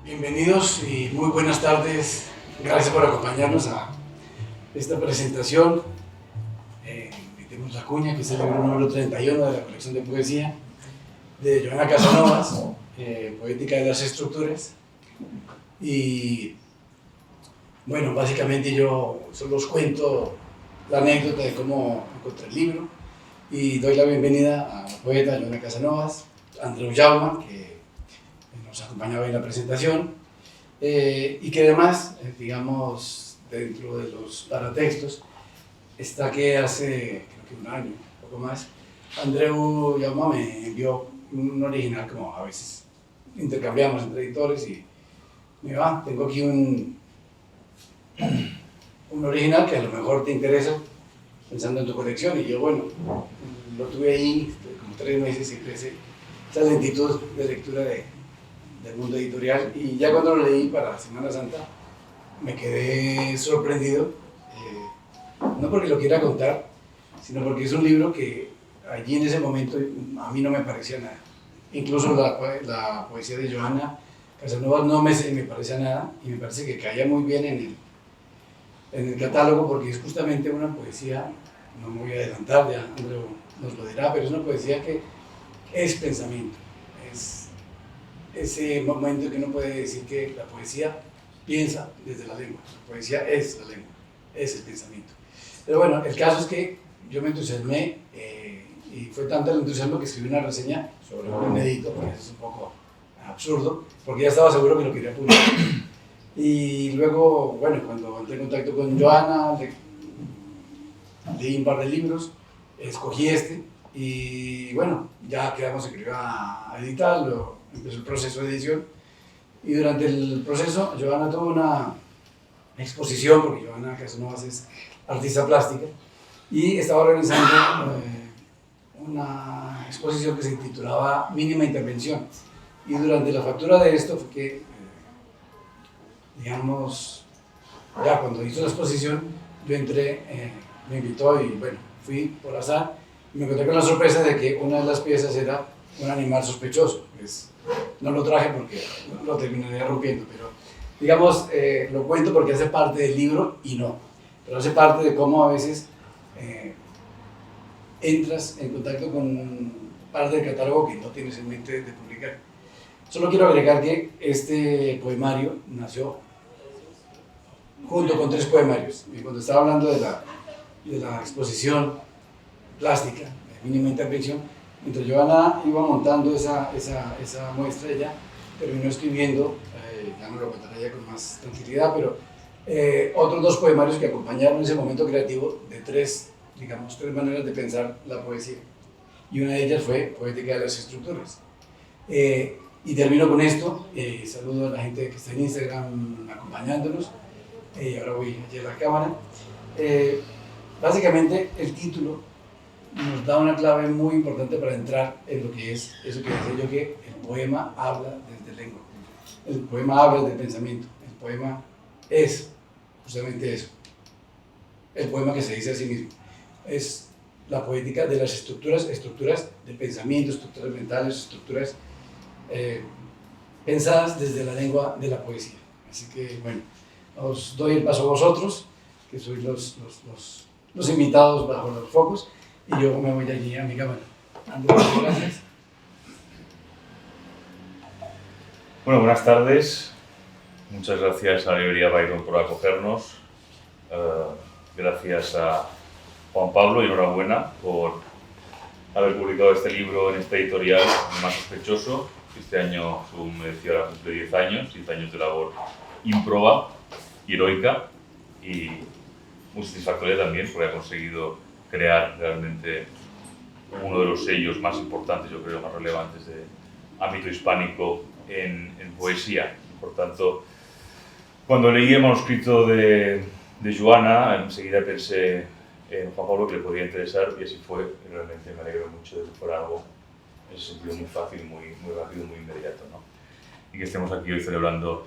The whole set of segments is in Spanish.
Bienvenidos y muy buenas tardes. Gracias por acompañarnos a esta presentación. Metemos la cuña, que es el libro número 31 de la colección de poesía de Joana Casanovas, Poética de las Estructuras. Y bueno, básicamente yo solo os cuento la anécdota de cómo encontré el libro y doy la bienvenida a la poeta Joana Casanovas, Andreu Jaume, que nos acompañaba en la presentación, y que además, digamos, dentro de los paratextos, está que hace, creo que un año, un poco más, Andreu Jaume me envió un original, como a veces intercambiamos entre editores, y me va, tengo aquí un original que a lo mejor te interesa, pensando en tu colección, y yo, bueno, lo tuve ahí como 3 meses y crece esa lentitud de lectura del mundo editorial, y ya cuando lo leí para Semana Santa me quedé sorprendido, no porque lo quiera contar, sino porque es un libro que allí en ese momento a mí no me parecía nada. Incluso la poesía de Joana Casanovas no me parecía nada, y me parece que caía muy bien en el catálogo, porque es justamente una poesía, no me voy a adelantar, ya Andreu nos lo dirá, pero es una poesía que es pensamiento, es ese momento que uno puede decir que la poesía piensa desde la lengua, la poesía es la lengua, es el pensamiento. Pero bueno, el caso es que yo me entusiasmé, y fue tanto el entusiasmo que escribí una reseña sobre un inédito, porque eso es un poco absurdo, porque ya estaba seguro que lo quería publicar. Y luego, bueno, cuando entré en contacto con Joana, leí un par de libros, escogí este, y bueno, ya quedamos en que iba a editarlo, empezó el proceso de edición, y durante el proceso Joana tuvo una exposición, porque Joana Casanovas es artista plástica, y estaba organizando una exposición que se titulaba Mínima Intervención, y durante la factura de esto fue que, digamos, ya cuando hizo la exposición, yo entré, me invitó y bueno, fui por azar, y me encontré con la sorpresa de que una de las piezas era un animal sospechoso. Pues, no lo traje porque lo terminaría rompiendo, pero digamos, lo cuento porque hace parte del libro y no, pero hace parte de cómo a veces entras en contacto con parte del catálogo que no tienes en mente de publicar. Solo quiero agregar que este poemario nació junto con 3 poemarios, y cuando estaba hablando de la exposición plástica, de mínima intervención, mientras Joana iba montando esa muestra, ella terminó escribiendo, ya no lo contaré ya con más tranquilidad, pero otros 2 poemarios que acompañaron ese momento creativo de 3 maneras de pensar la poesía. Y una de ellas fue Poética de las Estructuras. Y termino con esto, saludo a la gente que está en Instagram acompañándonos, ahora voy allí a la cámara. Básicamente el título nos da una clave muy importante para entrar en lo que es eso que decía yo, que el poema habla desde lengua, el poema habla desde pensamiento, el poema es justamente eso, el poema que se dice a sí mismo, es la poética de las estructuras de pensamiento, estructuras mentales, estructuras pensadas desde la lengua de la poesía. Así que bueno, os doy el paso a vosotros, que sois los invitados bajo los focos, y yo me voy allí a mi cámara. Andreu, gracias. Bueno, buenas tardes. Muchas gracias a la librería Byron por acogernos. Gracias a Juan Pablo y enhorabuena por haber publicado este libro en esta editorial, El más sospechoso. Este año, según me decía, ahora cumple 10 años de labor ímproba y heroica, y muy satisfactoria también, porque ha conseguido crear realmente uno de los sellos más importantes, yo creo, más relevantes de ámbito hispánico en poesía. Por tanto, cuando leí el manuscrito de Joana, enseguida pensé en Juan Pablo, que le podría interesar, y así fue. Realmente me alegro mucho de que fuera algo en ese sentido muy fácil, muy rápido, muy inmediato, ¿no? Y que estemos aquí hoy celebrando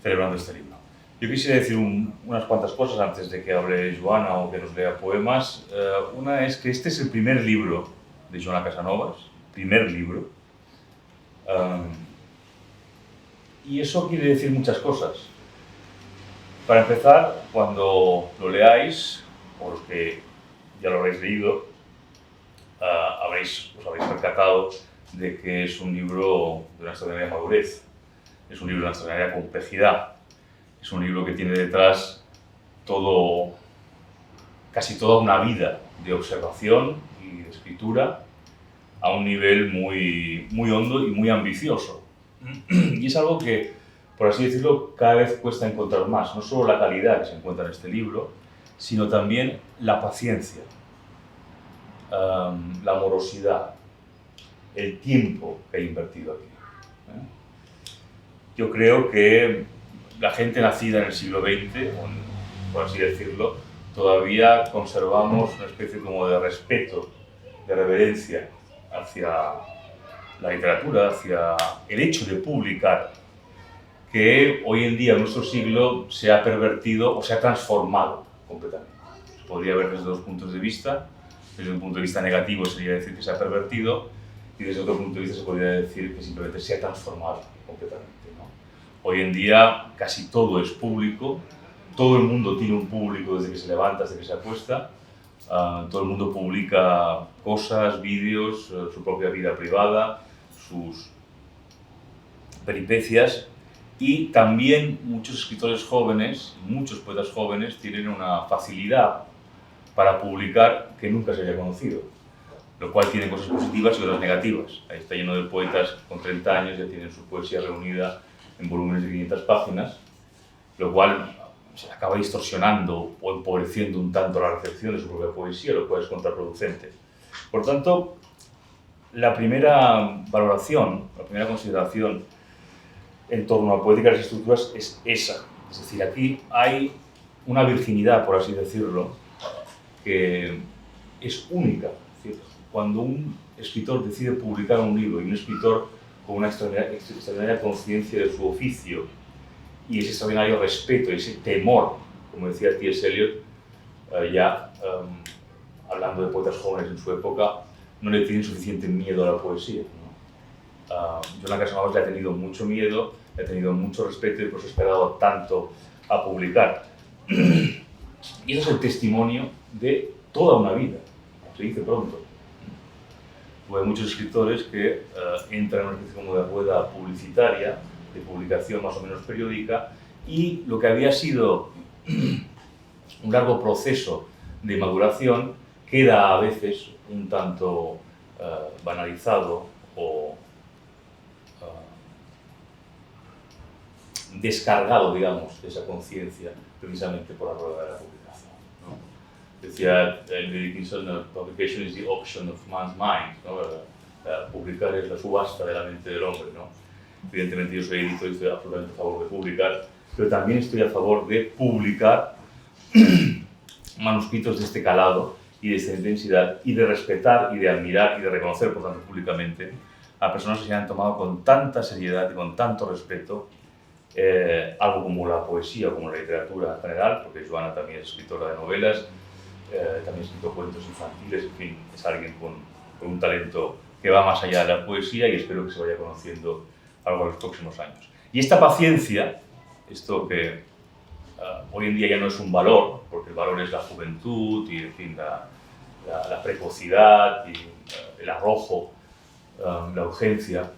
este libro. Yo quisiera decir unas cuantas cosas antes de que hable Joana o que nos lea poemas. Una es que este es el primer libro de Joana Casanovas, primer libro, Y eso quiere decir muchas cosas. Para empezar, cuando lo leáis, o los que ya lo habréis leído, os habréis percatado de que es un libro de una extraordinaria madurez, es un libro de una extraordinaria complejidad, es un libro que tiene detrás casi toda una vida de observación y de escritura a un nivel muy hondo y muy ambicioso. Y es algo que, por así decirlo, cada vez cuesta encontrar más, no solo la calidad que se encuentra en este libro, sino también la paciencia, la amorosidad, el tiempo que ha invertido aquí. Yo creo que la gente nacida en el siglo XX, por así decirlo, todavía conservamos una especie como de respeto, de reverencia hacia la literatura, hacia el hecho de publicar, que hoy en día en nuestro siglo se ha pervertido o se ha transformado completamente. Se podría ver desde dos puntos de vista. Desde un punto de vista negativo sería decir que se ha pervertido, y desde otro punto de vista se podría decir que simplemente se ha transformado completamente, ¿no? Hoy en día casi todo es público, todo el mundo tiene un público desde que se levanta hasta que se acuesta, todo el mundo publica cosas, vídeos, su propia vida privada, sus peripecias, y también muchos escritores jóvenes, muchos poetas jóvenes tienen una facilidad para publicar que nunca se haya conocido, lo cual tiene cosas positivas y otras negativas. Ahí está lleno de poetas con 30 años, ya tienen su poesía reunida en volúmenes de 500 páginas, lo cual se acaba distorsionando o empobreciendo un tanto la recepción de su propia poesía, lo cual es contraproducente. Por tanto, la primera valoración, la primera consideración en torno a Poética de las Estructuras es esa. Es decir, aquí hay una virginidad, por así decirlo, que es única. Es decir, cuando un escritor decide publicar un libro y un escritor con una extraordinaria conciencia de su oficio y ese extraordinario respeto, ese temor, como decía T.S. Eliot, hablando de poetas jóvenes en su época, no le tienen suficiente miedo a la poesía, ¿no? Joan Casanovas le ha tenido mucho miedo, le ha tenido mucho respeto y por eso ha esperado tanto a publicar. Y eso es el testimonio de toda una vida, se dice pronto. Hay muchos escritores que entran en una especie como de rueda publicitaria, de publicación más o menos periódica, y lo que había sido un largo proceso de maduración queda a veces un tanto banalizado o descargado, digamos, de esa conciencia precisamente por la rueda de la publicación, ¿no? Decía Henry Dickinson, publication is the auction of man's mind, ¿no? Publicar es la subasta de la mente del hombre, ¿no? Evidentemente yo soy editor y estoy absolutamente a favor de publicar, pero también estoy a favor de publicar manuscritos de este calado y de esta intensidad, y de respetar y de admirar y de reconocer, por tanto, públicamente a personas que se han tomado con tanta seriedad y con tanto respeto algo como la poesía o como la literatura en general, porque Joana también es escritora de novelas, también ha escrito cuentos infantiles, en fin, es alguien con un talento que va más allá de la poesía y espero que se vaya conociendo a lo largo de los próximos años. Y esta paciencia, esto que hoy en día ya no es un valor, porque el valor es la juventud y, en fin, la precocidad y el arrojo, la urgencia,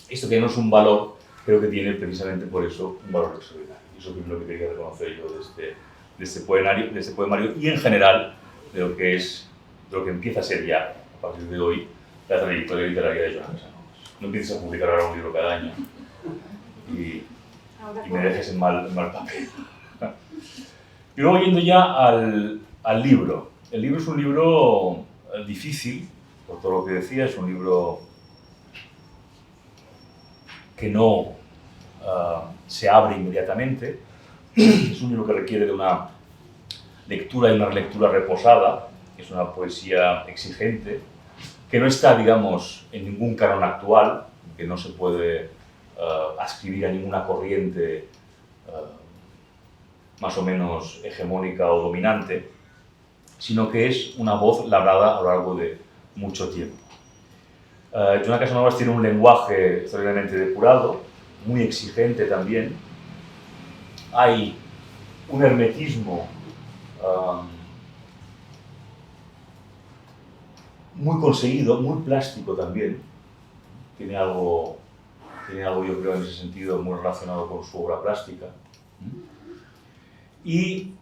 esto que no es un valor, creo que tiene precisamente por eso un valor extraordinario. Y eso es lo que quería reconocer yo de este poemario y en general de lo que empieza a ser ya, a partir de hoy, la trayectoria literaria de Joan Casanovas. No empieces a publicar ahora un libro cada año y me dejes en mal papel. Y luego yendo ya al libro. El libro es un libro difícil, por todo lo que decía, es un libro que no se abre inmediatamente, es un libro que requiere de una lectura y una relectura reposada, es una poesía exigente, que no está, digamos, en ningún canon actual, que no se puede adscribir a ninguna corriente más o menos hegemónica o dominante, sino que es una voz labrada a lo largo de mucho tiempo. Joan Casanovas tiene un lenguaje extraordinariamente depurado, muy exigente también. Hay un hermetismo muy conseguido, muy plástico también. Tiene algo, yo creo, en ese sentido muy relacionado con su obra plástica. Y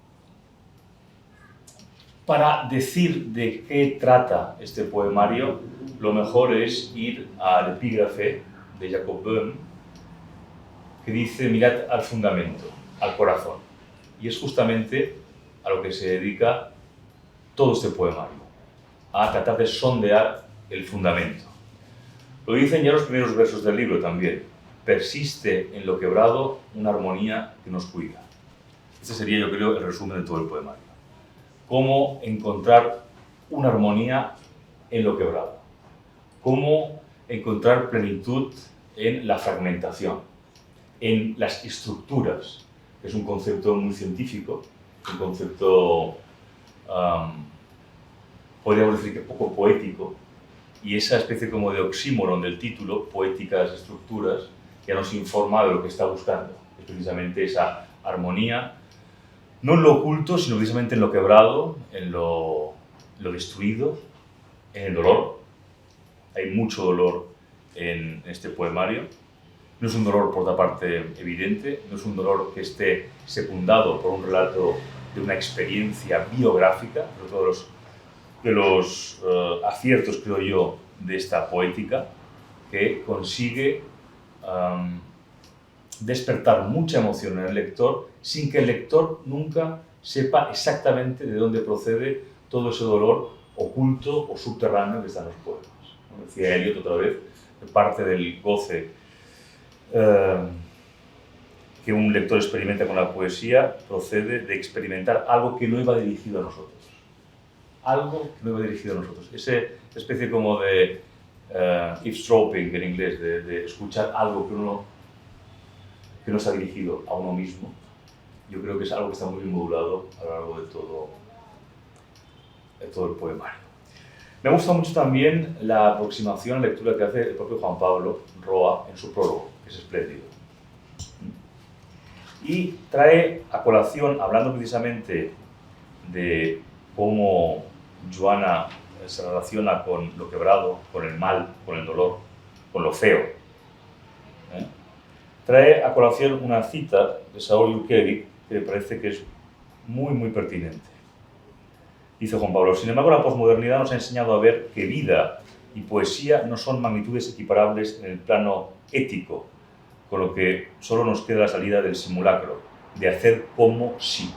para decir de qué trata este poemario, lo mejor es ir al epígrafe de Jacob Böhm, que dice: mirad al fundamento, al corazón. Y es justamente a lo que se dedica todo este poemario, a tratar de sondear el fundamento. Lo dicen ya los primeros versos del libro también: persiste en lo quebrado una armonía que nos cuida. Este sería, yo creo, el resumen de todo el poemario. Cómo encontrar una armonía en lo quebrado. Cómo encontrar plenitud en la fragmentación, en las estructuras, que es un concepto muy científico, un concepto, podríamos decir que poco poético, y esa especie como de oxímoron del título, poéticas estructuras, ya nos informa de lo que está buscando. Es precisamente esa armonía, no en lo oculto, sino precisamente en lo quebrado, en lo destruido, en el dolor. Hay mucho dolor en este poemario. No es un dolor, por otra parte, evidente, no es un dolor que esté secundado por un relato de una experiencia biográfica, pero todos los aciertos, creo yo, de esta poética, que consigue despertar mucha emoción en el lector sin que el lector nunca sepa exactamente de dónde procede todo ese dolor oculto o subterráneo que está en los poemas. Como decía Eliot otra vez, parte del goce que un lector experimenta con la poesía procede de experimentar algo que no iba dirigido a nosotros. Algo que no iba dirigido a nosotros. Esa especie como de eavesdropping en inglés, de escuchar algo que no está dirigido a uno mismo. Yo creo que es algo que está muy bien modulado a lo largo de todo el poemario. Me gusta mucho también la aproximación a la lectura que hace el propio Juan Pablo Roa en su prólogo, que es espléndido. Y trae a colación, hablando precisamente de cómo Joana se relaciona con lo quebrado, con el mal, con el dolor, con lo feo. Trae a colación una cita de Saul Jurkevich que me parece que es muy, muy pertinente. Dice Juan Pablo: sin embargo, la posmodernidad nos ha enseñado a ver que vida y poesía no son magnitudes equiparables en el plano ético, con lo que solo nos queda la salida del simulacro, de hacer como si.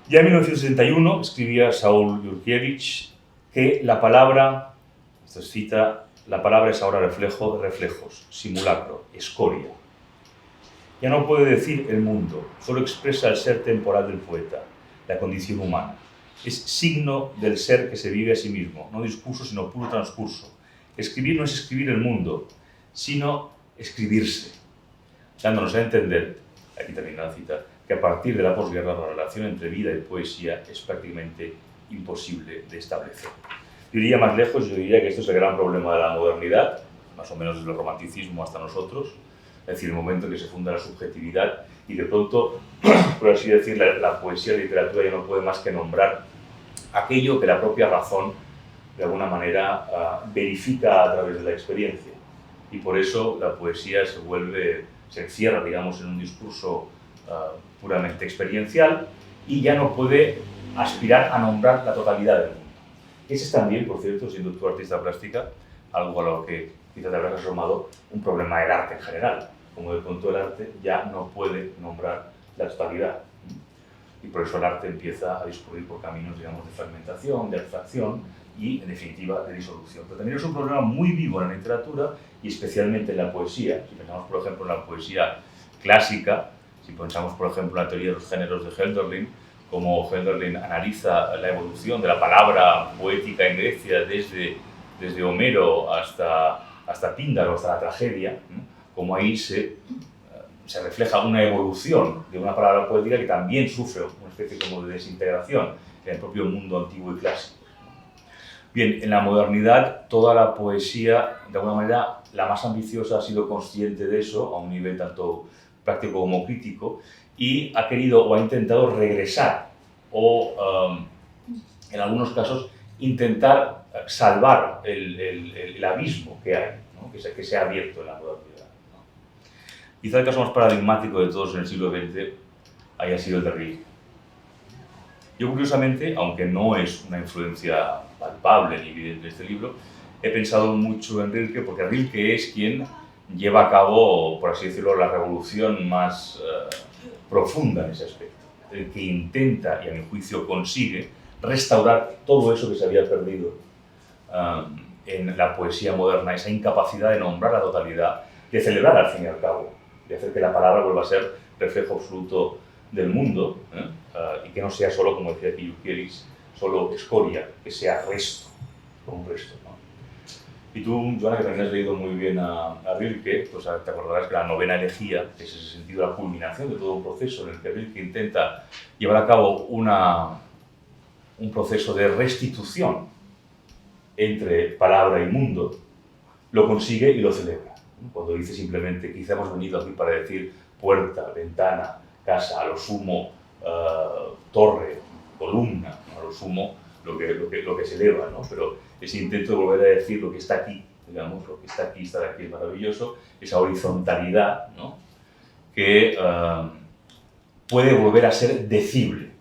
Ya en 1961 escribía Saul Jurkevich que la palabra, esta es cita, la palabra es ahora reflejo de reflejos, simulacro, escoria. Ya no puede decir el mundo, solo expresa el ser temporal del poeta, la condición humana. Es signo del ser que se vive a sí mismo, no discurso sino puro transcurso. Escribir no es escribir el mundo, sino escribirse, dándonos a entender, aquí también la cita, que a partir de la posguerra la relación entre vida y poesía es prácticamente imposible de establecer. Yo iría más lejos, yo diría que esto es el gran problema de la modernidad, más o menos desde el romanticismo hasta nosotros, es decir, el momento en que se funda la subjetividad y de pronto, por así decir, la poesía y la literatura ya no puede más que nombrar aquello que la propia razón, de alguna manera, verifica a través de la experiencia. Y por eso la poesía se encierra, digamos, en un discurso puramente experiencial y ya no puede aspirar a nombrar la totalidad del mundo. Ese es también, por cierto, siendo tú artista plástica, algo a lo que quizás te habrás asomado, un problema del arte en general. Como de pronto el arte ya no puede nombrar la totalidad. Y por eso el arte empieza a discurrir por caminos, digamos, de fragmentación, de abstracción y, en definitiva, de disolución. Pero también es un problema muy vivo en la literatura y especialmente en la poesía. Si pensamos, por ejemplo, en la poesía clásica, si pensamos, por ejemplo, en la teoría de los géneros de Hölderlin, como Hölderlin analiza la evolución de la palabra poética en Grecia desde Homero hasta Píndaro, hasta la tragedia, como ahí se refleja una evolución de una palabra poética que también sufre una especie como de desintegración en el propio mundo antiguo y clásico. Bien, en la modernidad toda la poesía, de alguna manera, la más ambiciosa ha sido consciente de eso, a un nivel tanto práctico como crítico, y ha querido o ha intentado regresar o, en algunos casos, intentar salvar el abismo que hay, ¿no? que se ha abierto en la modernidad, ¿no? Quizá el caso más paradigmático de todos en el siglo XX haya sido el de Rilke. Yo, curiosamente, aunque no es una influencia palpable ni evidente en este libro, he pensado mucho en Rilke porque Rilke es quien lleva a cabo, por así decirlo, la revolución más profunda en ese aspecto. El que intenta, y a mi juicio consigue, restaurar todo eso que se había perdido en la poesía moderna, esa incapacidad de nombrar la totalidad, de celebrar al fin y al cabo, de hacer que la palabra vuelva a ser reflejo absoluto del mundo, y que no sea solo, como decía aquí Yuquielis, solo escoria, que sea resto, como un resto, ¿no? Y tú, Joana, que también has leído muy bien a Rilke, pues te acordarás que la novena elegía, que es en ese sentido la culminación de todo un proceso en el que Rilke intenta llevar a cabo un proceso de restitución entre palabra y mundo, lo consigue y lo celebra. Cuando dice simplemente, quizá hemos venido aquí para decir puerta, ventana, casa, a lo sumo torre, columna, a lo sumo lo que se eleva, ¿no? Pero ese intento de volver a decir lo que está aquí, digamos, lo que está aquí, estar aquí es maravilloso, esa horizontalidad, ¿no? Que puede volver a ser decible.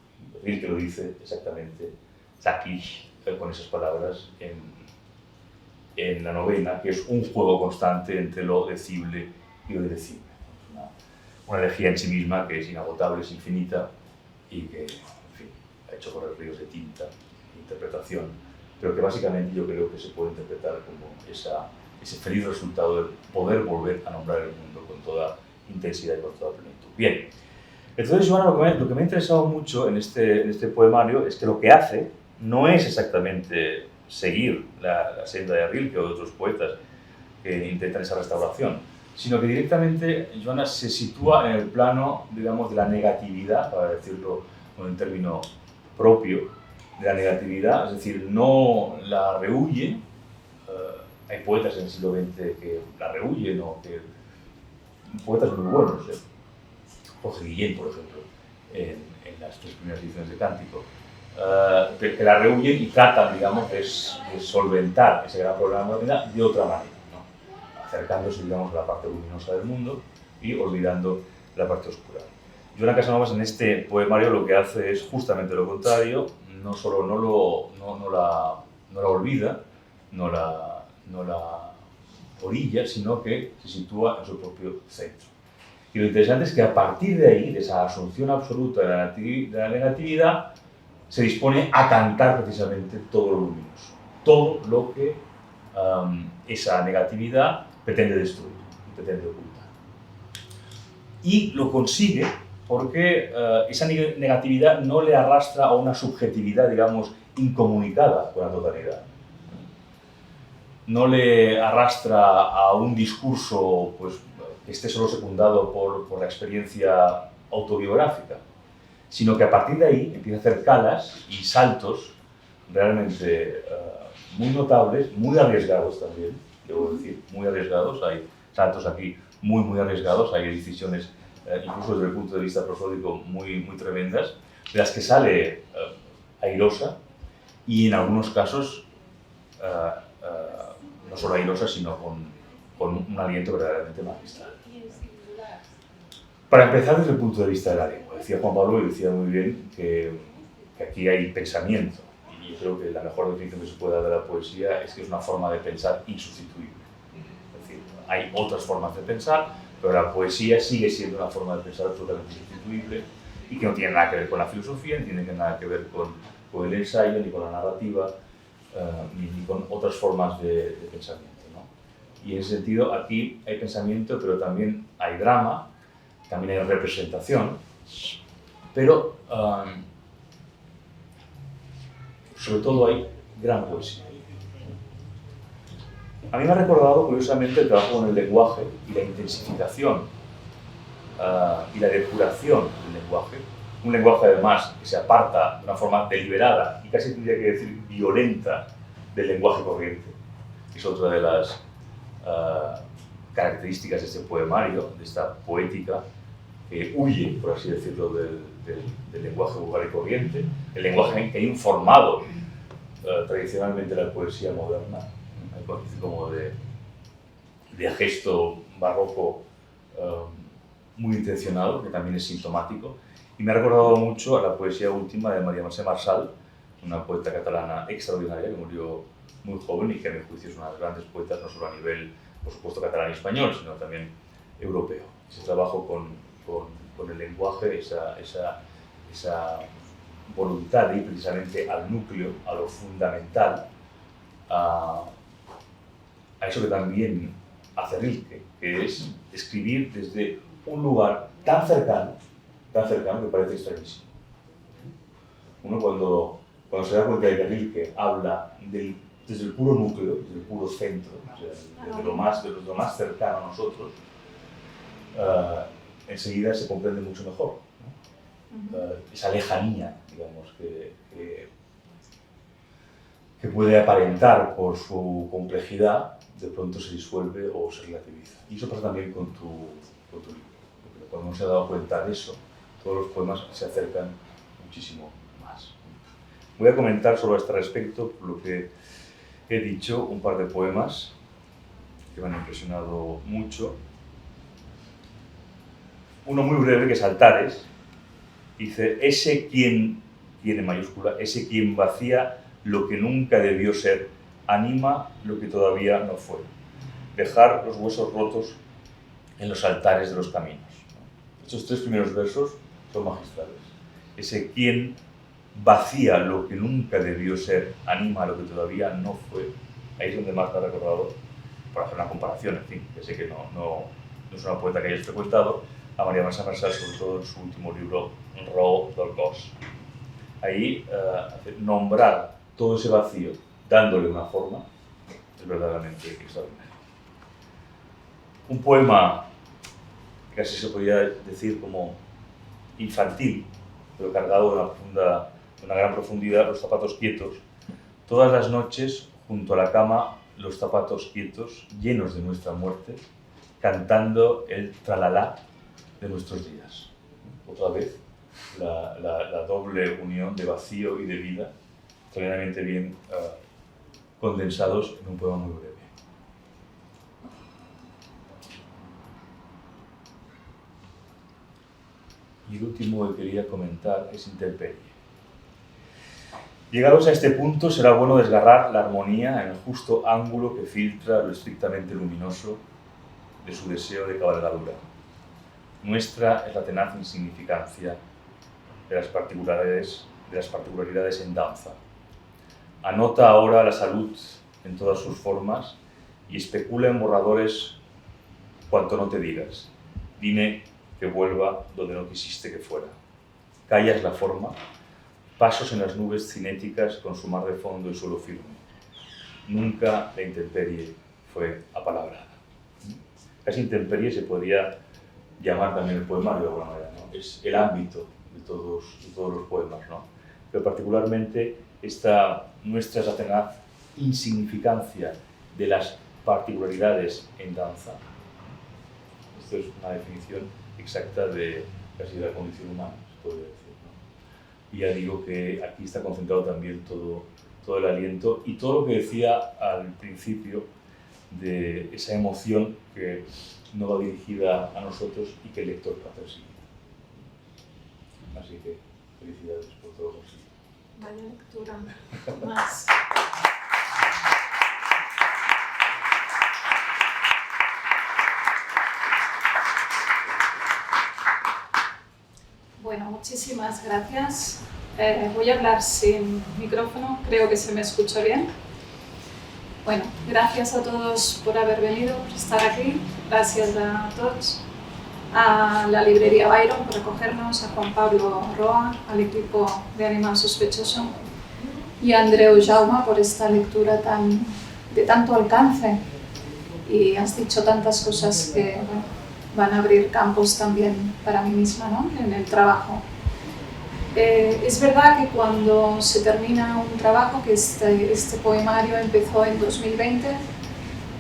Rilke lo dice exactamente, aquí, con esas palabras, en la novena, que es un juego constante entre lo decible y lo indecible. Una elegía en sí misma que es inagotable, es infinita y que, en fin, ha hecho correr ríos de tinta, interpretación, pero que básicamente yo creo que se puede interpretar como ese feliz resultado de poder volver a nombrar el mundo con toda intensidad y con toda plenitud. Bien, entonces, Joana, lo que me ha interesado mucho en este poemario es que lo que hace no es exactamente seguir la senda de Rilke o de otros poetas que intentan esa restauración, sino que directamente Joana se sitúa en el plano, digamos, de la negatividad, para decirlo con un término propio, de la negatividad, es decir, no la rehúye. Hay poetas en el siglo XX que la rehuyen, o que poetas muy buenos, Jorge Guillén, por ejemplo, en las 3 primeras ediciones de Cántico, que la rehuyen y tratan, digamos, de solventar ese gran problema de la modernidad de otra manera, ¿no? Acercándose, digamos, a la parte luminosa del mundo y olvidando la parte oscura. Joana Casanovas en este poemario lo que hace es justamente lo contrario, no solo no la olvida, no la orilla, sino que se sitúa en su propio centro. Y lo interesante es que a partir de ahí, de esa asunción absoluta de la negatividad, se dispone a cantar precisamente todo lo luminoso, todo lo que esa negatividad pretende destruir, pretende ocultar. Y lo consigue porque esa negatividad no le arrastra a una subjetividad, digamos, incomunicada con la totalidad. No le arrastra a un discurso, pues, que esté solo secundado por la experiencia autobiográfica, sino que a partir de ahí empieza a hacer calas y saltos realmente muy notables, muy arriesgados también, debo decir, muy arriesgados. Hay saltos aquí muy arriesgados, hay decisiones, incluso desde el punto de vista prosódico, muy tremendas, de las que sale airosa y en algunos casos no solo airosa, sino con un aliento verdaderamente magistral. Para empezar, desde el punto de vista de la lengua, decía Juan Pablo y decía muy bien que aquí hay pensamiento, y yo creo que la mejor definición que se puede dar de la poesía es que es una forma de pensar insustituible. Es decir, hay otras formas de pensar, pero la poesía sigue siendo una forma de pensar absolutamente insustituible y que no tiene nada que ver con la filosofía, no tiene nada que ver con el ensayo, ni con la narrativa, ni con otras formas de pensamiento, ¿no? Y en ese sentido, aquí hay pensamiento, pero también hay drama, también hay representación, pero sobre todo hay gran poesía. A mí me ha recordado, curiosamente, el trabajo con el lenguaje y la intensificación y la depuración del lenguaje. Un lenguaje, además, que se aparta de una forma deliberada y casi tendría que decir violenta del lenguaje corriente. Es otra de las características de este poemario, de esta poética que huye, por así decirlo, del lenguaje vulgar y corriente, el lenguaje que ha informado tradicionalmente la poesía moderna, como de gesto barroco muy intencionado, que también es sintomático, y me ha recordado mucho a la poesía última de María Mercè Marçal, una poeta catalana extraordinaria que murió muy joven y que a mi juicio es una de las grandes poetas, no solo a nivel, por supuesto, catalán y español, sino también europeo. Ese trabajo con el lenguaje, esa voluntad de ir precisamente al núcleo, a lo fundamental, a eso que también hace Rilke, que es escribir desde un lugar tan cercano que parece extrañísimo. Uno cuando se da cuenta de que Rilke habla desde el puro núcleo, desde el puro centro, o sea, desde lo más cercano a nosotros, enseguida se comprende mucho mejor, ¿no? Esa lejanía, digamos, que puede aparentar por su complejidad, de pronto se disuelve o se relativiza. Y eso pasa también con tu libro, porque cuando uno se ha dado cuenta de eso, todos los poemas se acercan muchísimo más. Voy a comentar sobre este respecto, por lo que he dicho, un par de poemas que me han impresionado mucho. Uno muy breve, que es Altares, dice: ese quien, en mayúscula, ese quien vacía lo que nunca debió ser, anima lo que todavía no fue. Dejar los huesos rotos en los altares de los caminos. Estos tres primeros versos son magistrales. Ese quien vacía lo que nunca debió ser, anima lo que todavía no fue. Ahí es donde más me ha recordado, para hacer una comparación, en fin, que sé que no es una poeta que hayas frecuentado, a María Mercè Marçal, sobre todo en su último libro, Raó del cos. Ahí, nombrar todo ese vacío, dándole una forma, es verdaderamente extraordinario. Un poema que casi se podría decir como infantil, pero cargado de una gran profundidad, Los zapatos quietos. Todas las noches, junto a la cama, los zapatos quietos, llenos de nuestra muerte, cantando el tralalá de nuestros días. Otra vez, la doble unión de vacío y de vida, extraordinariamente bien condensados en un poema muy breve. Y el último que quería comentar es Intemperie. Llegados a este punto, será bueno desgarrar la armonía en el justo ángulo que filtra lo estrictamente luminoso de su deseo de cabalgadura. Nuestra es la tenaz insignificancia de las particularidades en danza. Anota ahora la salud en todas sus formas y especula en borradores cuanto no te digas. Dime que vuelva donde no quisiste que fuera. Callas la forma, pasos en las nubes cinéticas con su mar de fondo y suelo firme. Nunca la intemperie fue apalabrada. Casi intemperie se podría llamar también el poemario de alguna manera, ¿no? Es el ámbito de todos los poemas, ¿no? Pero particularmente nuestra tenaz insignificancia de las particularidades en danza. Esto es una definición exacta de casi de la condición humana, se podría decir, ¿no? Y ya digo que aquí está concentrado también todo el aliento y todo lo que decía al principio de esa emoción que no va dirigida a nosotros y que el lector puede percibir. Así que felicidades por todo lo posible. Vaya lectura más. Bueno, muchísimas gracias. Voy a hablar sin micrófono, creo que se me escucha bien. Bueno, gracias a todos por haber venido, por estar aquí. Gracias a todos. A la librería Byron por recogernos, a Juan Pablo Roa, al equipo de Animal Sospechoso y a Andreu Jaume por esta lectura de tanto alcance. Y has dicho tantas cosas que van a abrir campos también para mí misma, ¿no? En el trabajo. Es verdad que cuando se termina un trabajo, que este poemario empezó en 2020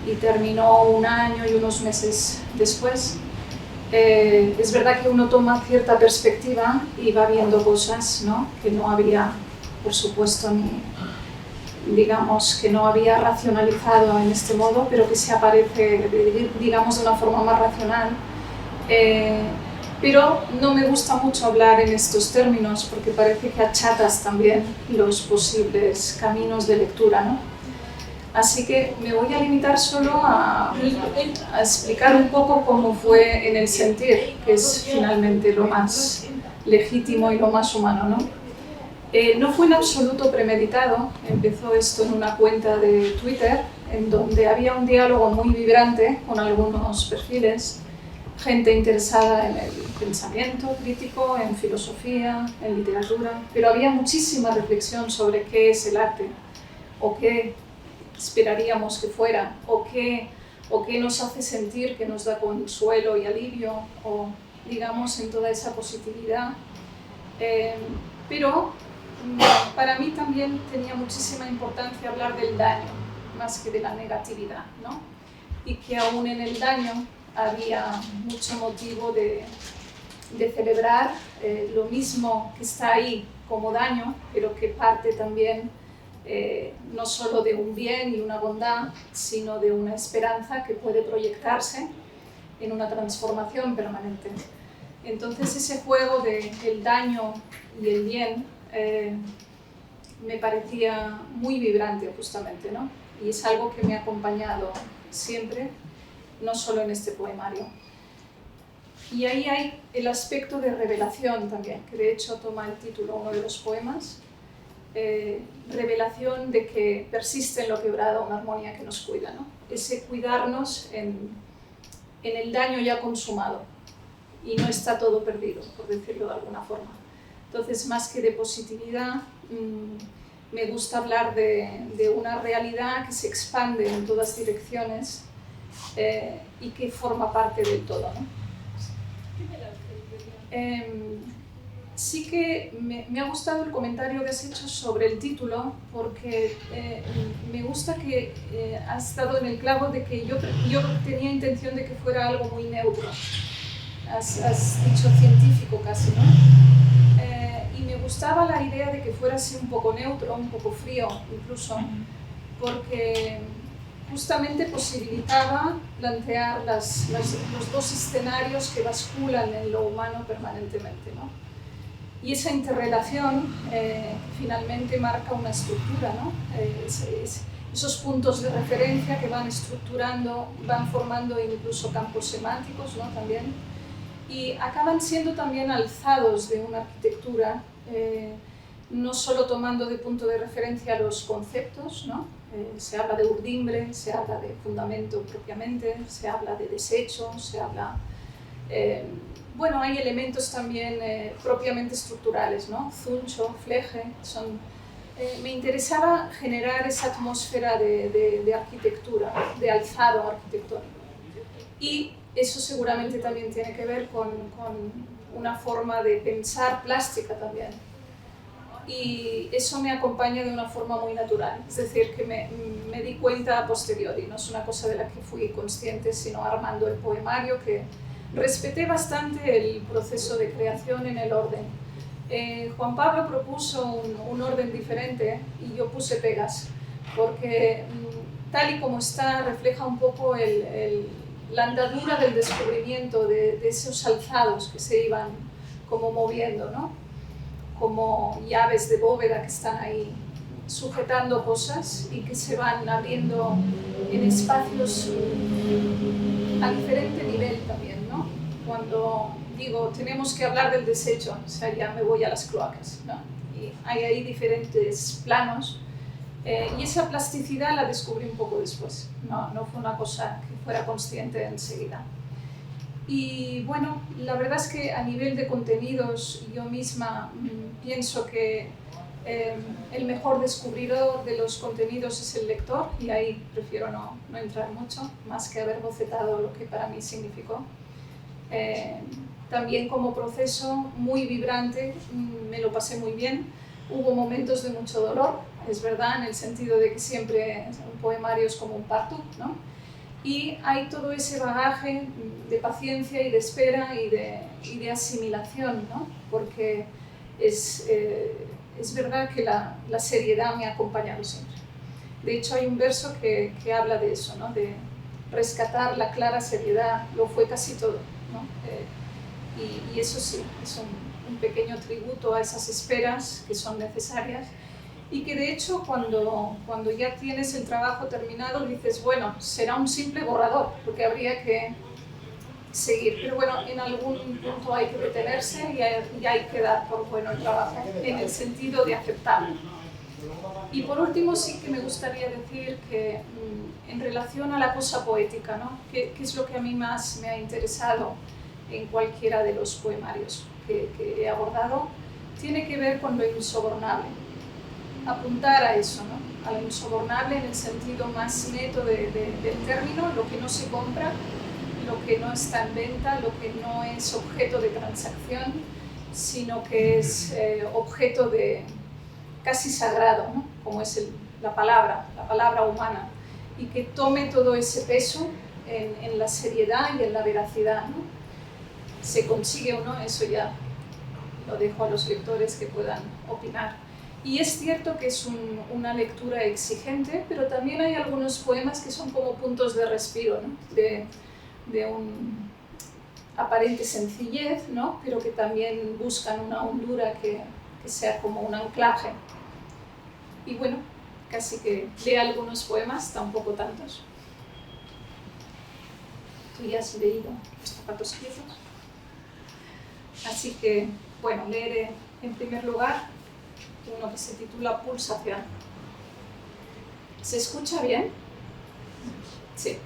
y terminó un año y unos meses después, es verdad que uno toma cierta perspectiva y va viendo cosas, ¿no?, que no había, por supuesto, digamos, que no había racionalizado en este modo, pero que se aparece, digamos, de una forma más racional. Pero no me gusta mucho hablar en estos términos porque parece que achatas también los posibles caminos de lectura, ¿no? Así que me voy a limitar solo a explicar un poco cómo fue en el sentir, que es finalmente lo más legítimo y lo más humano, ¿no? No fue en absoluto premeditado. Empezó esto en una cuenta de Twitter en donde había un diálogo muy vibrante con algunos perfiles, gente interesada en el pensamiento crítico, en filosofía, en literatura, pero había muchísima reflexión sobre qué es el arte, o qué esperaríamos que fuera, o qué nos hace sentir, que nos da consuelo y alivio, o digamos en toda esa positividad. Pero para mí también tenía muchísima importancia hablar del daño, más que de la negatividad, ¿no? Y que aún en el daño había mucho motivo de celebrar lo mismo que está ahí como daño, pero que parte también no solo de un bien y una bondad, sino de una esperanza que puede proyectarse en una transformación permanente. Entonces ese juego del daño y el bien me parecía muy vibrante justamente, ¿no? Y es algo que me ha acompañado siempre, no solo en este poemario. Y ahí hay el aspecto de revelación también, que de hecho toma el título uno de los poemas, revelación de que persiste en lo quebrado una armonía que nos cuida, ¿no? Ese cuidarnos en el daño ya consumado, y no está todo perdido, por decirlo de alguna forma. Entonces, más que de positividad, me gusta hablar de una realidad que se expande en todas direcciones y que forma parte del todo, ¿no? Sí que me ha gustado el comentario que has hecho sobre el título, porque me gusta que has estado en el clavo de que yo tenía intención de que fuera algo muy neutro. Has dicho científico casi, ¿no? Y me gustaba la idea de que fuera así un poco neutro, un poco frío incluso, porque justamente posibilitaba plantear los dos escenarios que basculan en lo humano permanentemente, ¿no? Y esa interrelación finalmente marca una estructura, ¿no? Esos puntos de referencia que van estructurando, van formando incluso campos semánticos, ¿no? También, y acaban siendo también alzados de una arquitectura, no solo tomando de punto de referencia los conceptos, ¿no? Se habla de urdimbre, se habla de fundamento propiamente, se habla de desecho, se habla... bueno, hay elementos también propiamente estructurales, ¿no? Zuncho, fleje, me interesaba generar esa atmósfera de arquitectura, de alzado arquitectónico. Y eso seguramente también tiene que ver con una forma de pensar plástica también. Y eso me acompaña de una forma muy natural, es decir, que me di cuenta a posteriori, no es una cosa de la que fui consciente, sino armando el poemario, que respeté bastante el proceso de creación en el orden. Juan Pablo propuso un orden diferente y yo puse pegas, porque tal y como está refleja un poco la andadura del descubrimiento de esos alzados que se iban como moviendo, ¿no? Como llaves de bóveda que están ahí sujetando cosas y que se van abriendo en espacios a diferente nivel también, ¿no? Cuando digo, tenemos que hablar del desecho, o sea, ya me voy a las cloacas, ¿no? Y hay ahí diferentes planos, y esa plasticidad la descubrí un poco después, no fue una cosa que fuera consciente enseguida. Y bueno, la verdad es que a nivel de contenidos yo misma pienso que el mejor descubridor de los contenidos es el lector, y ahí prefiero no entrar mucho, más que haber bocetado lo que para mí significó. también como proceso muy vibrante, me lo pasé muy bien. Hubo momentos de mucho dolor, es verdad, en el sentido de que siempre un poemario es como un parto, ¿no? Y hay todo ese bagaje de paciencia y de espera y de asimilación, ¿no? Porque es verdad que la seriedad me ha acompañado siempre. De hecho, hay un verso que habla de eso, ¿no? De rescatar la clara seriedad, lo fue casi todo, ¿no? Y eso sí, es un pequeño tributo a esas esperas que son necesarias y que de hecho cuando ya tienes el trabajo terminado dices, bueno, será un simple borrador, porque habría que seguir, pero bueno, en algún punto hay que detenerse y hay que dar por bueno el trabajo, en el sentido de aceptarlo. Y por último sí que me gustaría decir que en relación a la cosa poética, ¿no? ¿Qué es lo que a mí más me ha interesado en cualquiera de los poemarios que he abordado? Tiene que ver con lo insobornable. Apuntar a eso, ¿no? A lo insobornable en el sentido más neto del término, lo que no se compra, lo que no está en venta, lo que no es objeto de transacción, sino que es objeto de casi sagrado, ¿no? Como es la palabra humana, y que tome todo ese peso en la seriedad y en la veracidad, ¿no? ¿Se consigue o no? Eso ya lo dejo a los lectores que puedan opinar. Y es cierto que es una lectura exigente, pero también hay algunos poemas que son como puntos de respiro, ¿no? De un aparente sencillez, ¿no? Pero que también buscan una hondura que sea como un anclaje. Y bueno, casi que lea algunos poemas, tampoco tantos. Tú ya has leído Los zapatos quietos. Así que, bueno, leeré en primer lugar uno que se titula Pulsación. ¿Se escucha bien? Sí.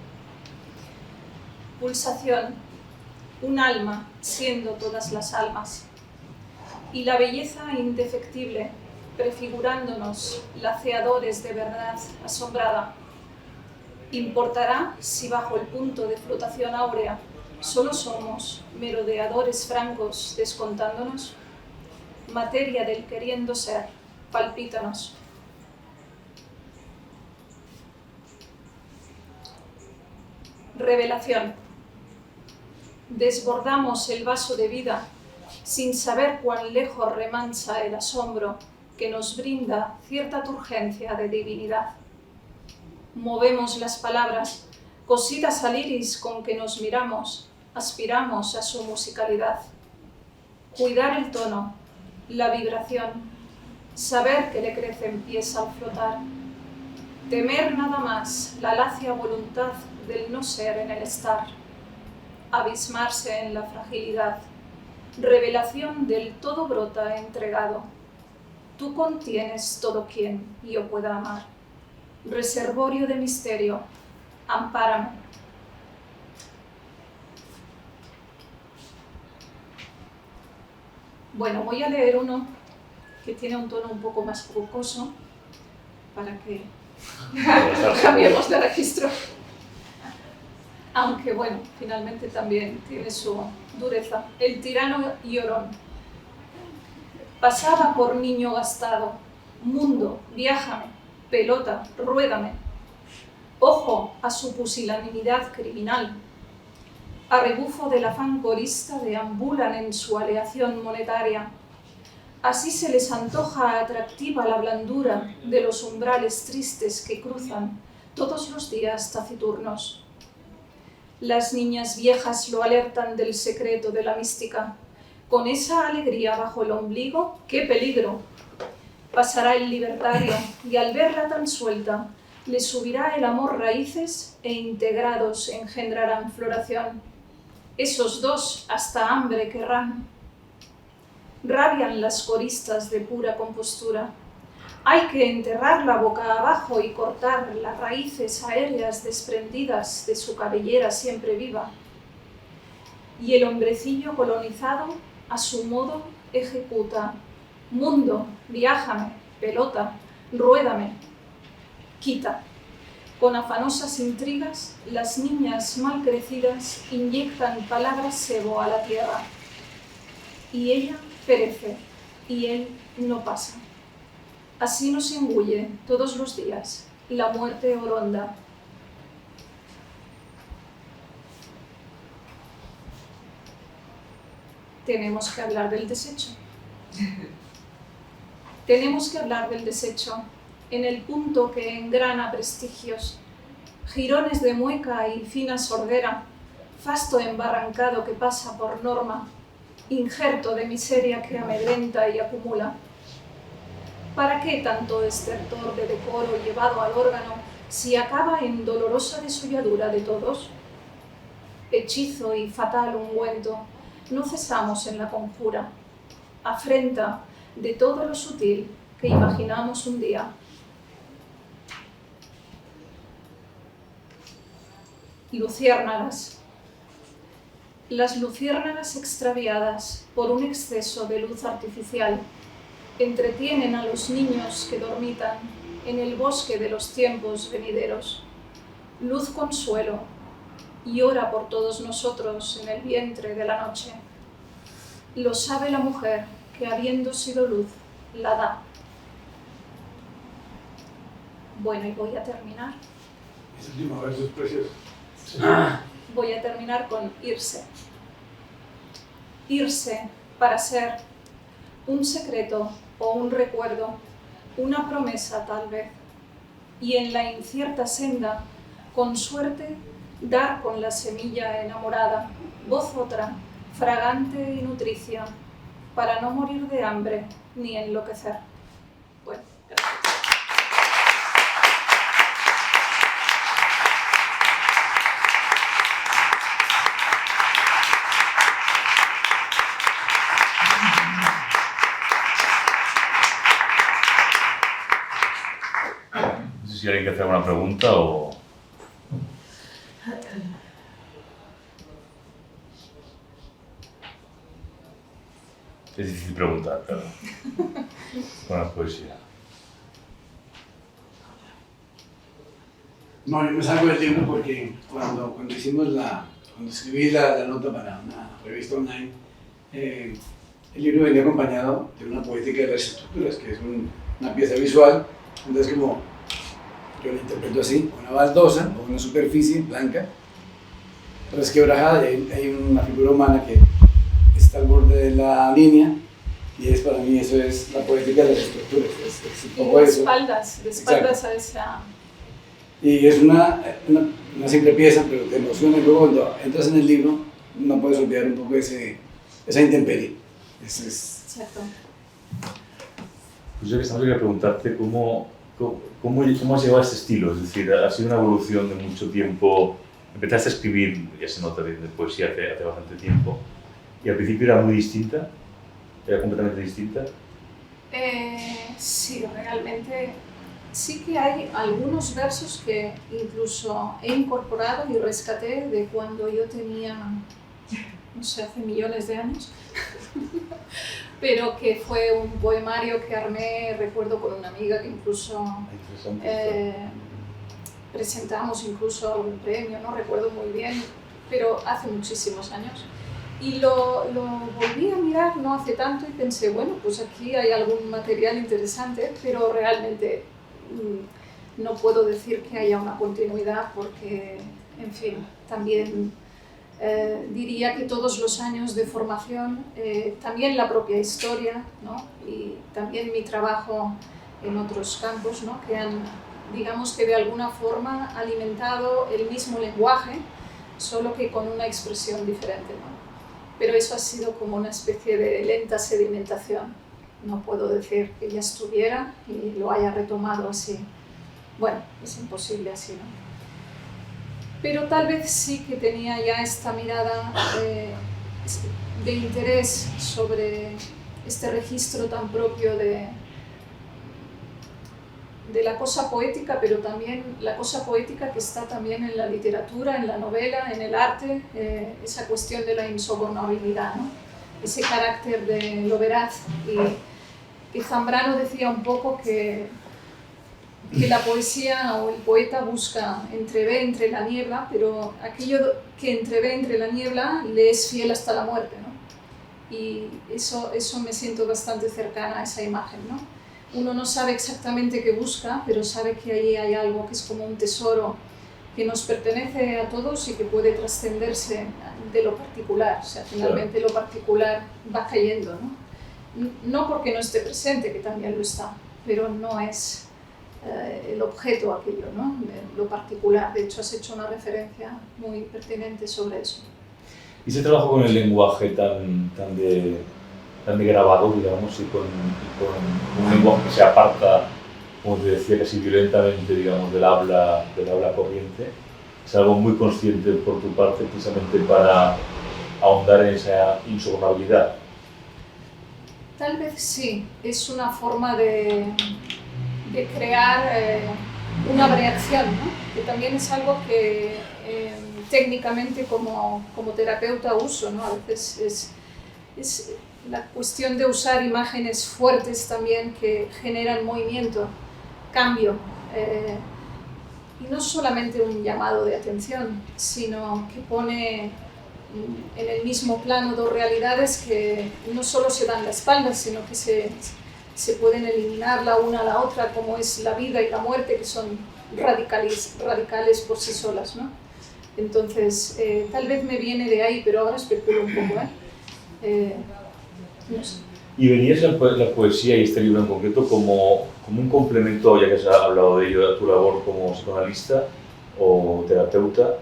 Pulsación, un alma siendo todas las almas, y la belleza indefectible, prefigurándonos laceadores de verdad asombrada. ¿Importará si bajo el punto de flotación áurea solo somos merodeadores francos descontándonos? Materia del queriendo ser, palpítanos. Revelación. Desbordamos el vaso de vida sin saber cuán lejos remansa el asombro que nos brinda cierta turgencia de divinidad. Movemos las palabras, cosidas al iris con que nos miramos, aspiramos a su musicalidad. Cuidar el tono, la vibración, saber que le crecen pies al flotar. Temer nada más la lacia voluntad del no ser en el estar. Abismarse en la fragilidad, revelación del todo brota entregado. Tú contienes todo quien yo pueda amar. Reservorio de misterio, ampárame. Bueno, voy a leer uno que tiene un tono un poco más jocoso para que cambiemos de registro. Aunque bueno, finalmente también tiene su dureza. El tirano llorón. Pasaba por niño gastado. Mundo, viájame. Pelota, ruédame. Ojo a su pusilanimidad criminal. A rebufo del afán corista deambulan en su aleación monetaria. Así se les antoja atractiva la blandura de los umbrales tristes que cruzan todos los días taciturnos. Las niñas viejas lo alertan del secreto de la mística. Con esa alegría bajo el ombligo, ¡qué peligro! Pasará el libertario y al verla tan suelta, le subirá el amor raíces e integrados engendrarán floración. Esos dos hasta hambre querrán. Rabian las coristas de pura compostura. Hay que enterrarla boca abajo y cortar las raíces aéreas desprendidas de su cabellera siempre viva. Y el hombrecillo colonizado, a su modo, ejecuta. Mundo, viájame, pelota, ruédame. Quita. Con afanosas intrigas, las niñas mal crecidas inyectan palabras sebo a la tierra. y ella perece, y él no pasa. Así nos engulle todos los días la muerte oronda. Tenemos que hablar del desecho. Tenemos que hablar del desecho en el punto que engrana prestigios, jirones de mueca y fina sordera, fasto embarrancado que pasa por norma, injerto de miseria que amedrenta y acumula. ¿Para qué tanto estertor de decoro llevado al órgano si acaba en dolorosa desolladura de todos? Hechizo y fatal ungüento, no cesamos en la conjura, afrenta de todo lo sutil que imaginamos un día. Luciérnagas. Las luciérnagas extraviadas por un exceso de luz artificial entretienen a los niños que dormitan en el bosque de los tiempos venideros. Luz consuelo, y ora por todos nosotros en el vientre de la noche. Lo sabe la mujer que, habiendo sido luz, la da. Bueno, y voy a terminar. Ese último verso es precioso. Voy a terminar con irse. Irse para ser un secreto o un recuerdo, una promesa tal vez, y en la incierta senda, con suerte, dar con la semilla enamorada, voz otra, fragante y nutricia, para no morir de hambre ni enloquecer. Bueno, gracias. No sé si alguien quiere hacer alguna pregunta o... Es difícil preguntar, claro. Con la poesía. No, yo me salgo del libro porque cuando escribí la nota para una revista online, el libro venía acompañado de una poética de las estructuras, que es una pieza visual. Entonces, como yo lo interpreto así, una baldosa o una superficie blanca, resquebrajada, y hay una figura humana que está al borde de la línea, y para mí eso es la poética de las estructuras. Es un poco de eso. espaldas a esa... Y es una simple pieza, pero te emociona, y luego cuando entras en el libro no puedes olvidar un poco esa intemperie. Exacto. Pues yo que quería preguntarte cómo has llevado este estilo, es decir, ha sido una evolución de mucho tiempo. Empezaste a escribir, ya se nota, de poesía hace bastante tiempo, y al principio era muy distinta, era completamente distinta. Sí, realmente sí que hay algunos versos que incluso he incorporado y rescaté de cuando yo tenía, no sé, hace millones de años, pero que fue un poemario que armé, recuerdo, con una amiga que incluso presentamos incluso algún premio, no recuerdo muy bien, pero hace muchísimos años. Y lo volví a mirar no hace tanto y pensé, bueno, pues aquí hay algún material interesante, pero realmente no puedo decir que haya una continuidad porque, en fin, también diría que todos los años de formación, también la propia historia, ¿no? Y también mi trabajo en otros campos, ¿no? Que han, digamos que de alguna forma, alimentado el mismo lenguaje, solo que con una expresión diferente, ¿no? Pero eso ha sido como una especie de lenta sedimentación. No puedo decir que ya estuviera y lo haya retomado así. Bueno, es imposible así, ¿no? Pero tal vez sí que tenía ya esta mirada de interés sobre este registro tan propio de la cosa poética, pero también la cosa poética que está también en la literatura, en la novela, en el arte, esa cuestión de la insobornabilidad, ¿no? Ese carácter de lo veraz. Y Zambrano decía un poco que la poesía o el poeta entrevé entre la niebla, pero aquello que entrevé entre la niebla le es fiel hasta la muerte, ¿no? y eso me siento bastante cercana a esa imagen, ¿no? Uno no sabe exactamente qué busca, pero sabe que ahí hay algo que es como un tesoro que nos pertenece a todos y que puede trascenderse de lo particular. O sea, finalmente lo particular va cayendo, ¿no? No porque no esté presente, que también lo está, pero no es el objeto aquello, ¿no? Lo particular. De hecho, has hecho una referencia muy pertinente sobre eso. Y ese trabajo con el lenguaje tan de grabado, digamos, y con un lenguaje que se aparta, como te decía, casi violentamente, digamos, del habla corriente, es algo muy consciente por tu parte, precisamente para ahondar en esa insoportabilidad. Tal vez sí, es una forma de crear una variación, ¿no? Que también es algo que técnicamente como terapeuta uso, ¿no? A veces es la cuestión de usar imágenes fuertes también que generan movimiento, cambio, y no solamente un llamado de atención, sino que pone en el mismo plano dos realidades que no solo se dan la espalda, sino que se pueden eliminar la una a la otra, como es la vida y la muerte, que son radicales por sí solas, ¿no? Entonces, tal vez me viene de ahí, pero ahora especulo un poco, no sé. ¿Y verías la poesía y este libro en concreto como un complemento, ya que has hablado de ello, a tu labor como psicoanalista o terapeuta,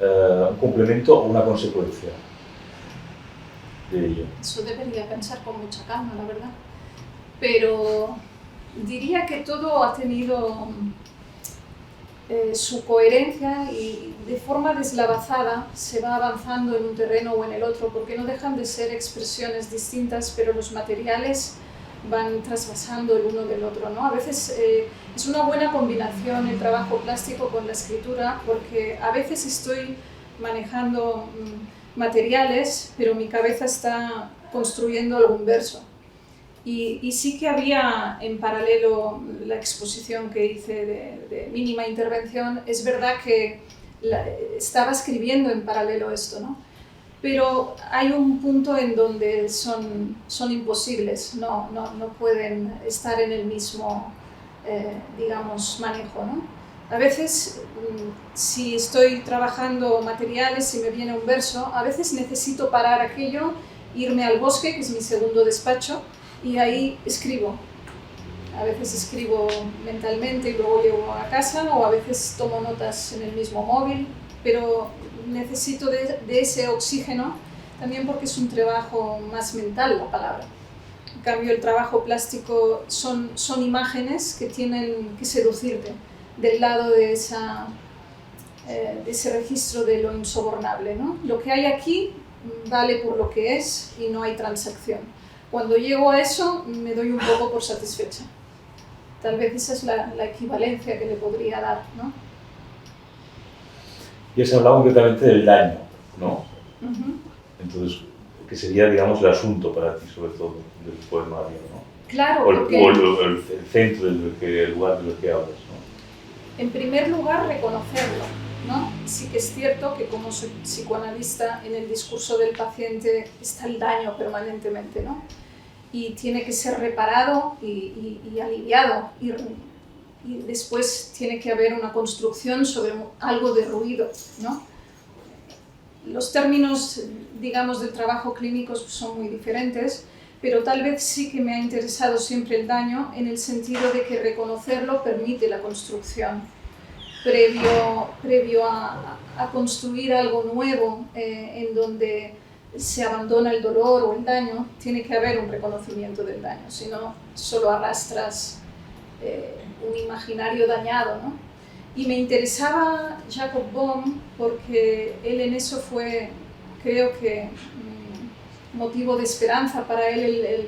un complemento o una consecuencia de ello? Eso debería pensar con mucha calma, la verdad. Pero diría que todo ha tenido su coherencia y de forma deslavazada se va avanzando en un terreno o en el otro, porque no dejan de ser expresiones distintas, pero los materiales van trasvasando el uno del otro, ¿no? A veces es una buena combinación el trabajo plástico con la escritura, porque a veces estoy manejando materiales, pero mi cabeza está construyendo algún verso. Y sí que había en paralelo la exposición que hice de mínima intervención. Es verdad que estaba escribiendo en paralelo esto, ¿no? Pero hay un punto en donde son imposibles, no pueden estar en el mismo, digamos, manejo, ¿no? A veces, si estoy trabajando materiales, si me viene un verso, a veces necesito parar aquello, irme al bosque, que es mi segundo despacho, y ahí escribo. A veces escribo mentalmente y luego llego a casa, o a veces tomo notas en el mismo móvil, pero necesito de ese oxígeno también porque es un trabajo más mental la palabra. En cambio, el trabajo plástico son imágenes que tienen que seducirte del lado de ese registro de lo insobornable, ¿no? Lo que hay aquí vale por lo que es y no hay transacción. Cuando llego a eso, me doy un poco por satisfecha. Tal vez esa es la equivalencia que le podría dar, ¿no? Y has hablado concretamente del daño, ¿no? Uh-huh. Entonces, que sería, digamos, el asunto para ti, sobre todo, del poemario, ¿no? Claro, o porque... el centro el lugar de lo que hablas, ¿no? En primer lugar, reconocerlo, ¿no? Sí que es cierto que como soy psicoanalista, en el discurso del paciente está el daño permanentemente, ¿no? Y tiene que ser reparado y aliviado, y después tiene que haber una construcción sobre algo de ruido, ¿no? Los términos, digamos, del trabajo clínico son muy diferentes, pero tal vez sí que me ha interesado siempre el daño en el sentido de que reconocerlo permite la construcción. Previo a construir algo nuevo en donde se abandona el dolor o el daño, tiene que haber un reconocimiento del daño, si no solo arrastras un imaginario dañado, ¿no? Y me interesaba Jacob Boehme porque él en eso fue, creo que, motivo de esperanza. Para él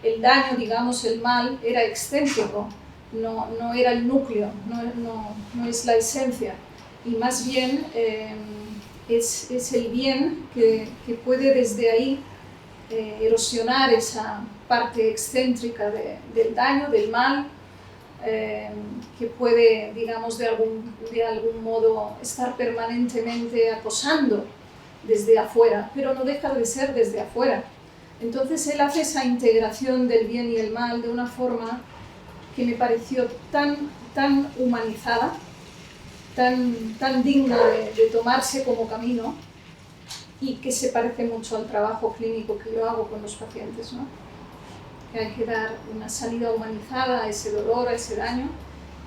el daño, digamos, el mal, era excéntrico, no era el núcleo, no es la esencia, y más bien es el bien que puede desde ahí erosionar esa parte excéntrica del daño, del mal, que puede, digamos, de algún modo estar permanentemente acosando desde afuera, pero no deja de ser desde afuera. Entonces él hace esa integración del bien y el mal de una forma que me pareció tan humanizada, tan digna de tomarse como camino, y que se parece mucho al trabajo clínico que yo hago con los pacientes, ¿no? Que hay que dar una salida humanizada a ese dolor, a ese daño,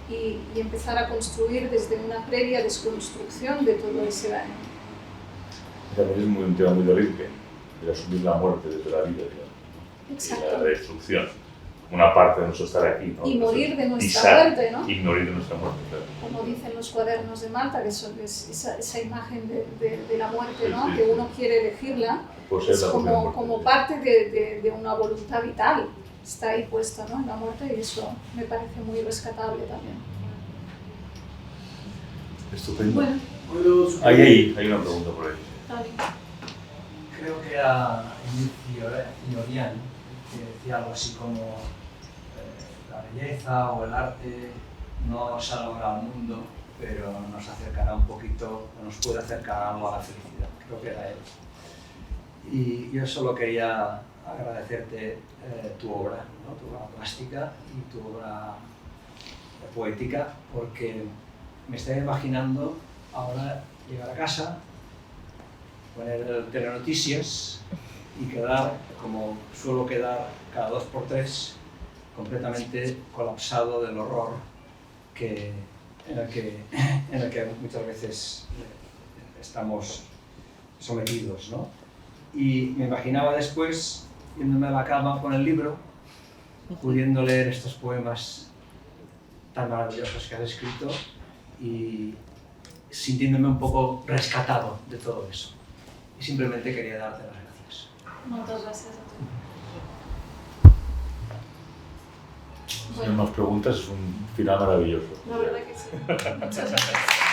y empezar a construir desde una previa desconstrucción de todo ese daño. También es un tema muy terrible, el asumir la muerte desde la vida, digamos. Exacto. Y la destrucción, una parte de nuestro estar aquí, ¿no? Y morir de nuestra muerte, ¿no? Y morir de nuestra muerte, claro. Como dicen los cuadernos de Malta, que es esa imagen de la muerte, ¿no? Sí, sí, Que sí. uno quiere elegirla, Pues es es la propia muerte, como sí. parte de una voluntad vital. Está ahí puesta, ¿no? En la muerte, y eso me parece muy rescatable también. Estupendo. Bueno, Hay una pregunta por ahí. Dani. Creo que era Fiorian, que decía algo así como la belleza o el arte no salvará al mundo, pero nos acercará un poquito, o nos puede acercar algo a la felicidad. Creo que era él. Y yo solo quería agradecerte tu obra, ¿no? Tu obra plástica y tu obra poética, porque me estoy imaginando ahora llegar a casa, poner el telenoticias y quedar, como suelo quedar cada 2x3, completamente colapsado del horror en el que muchas veces estamos sometidos, ¿no? Y me imaginaba después, yéndome a la cama con el libro, pudiendo leer estos poemas tan maravillosos que has escrito y sintiéndome un poco rescatado de todo eso. Y simplemente quería darte las gracias. Muchas gracias a ti. Si no más preguntas, es un final maravilloso. La verdad que sí. Muchas gracias.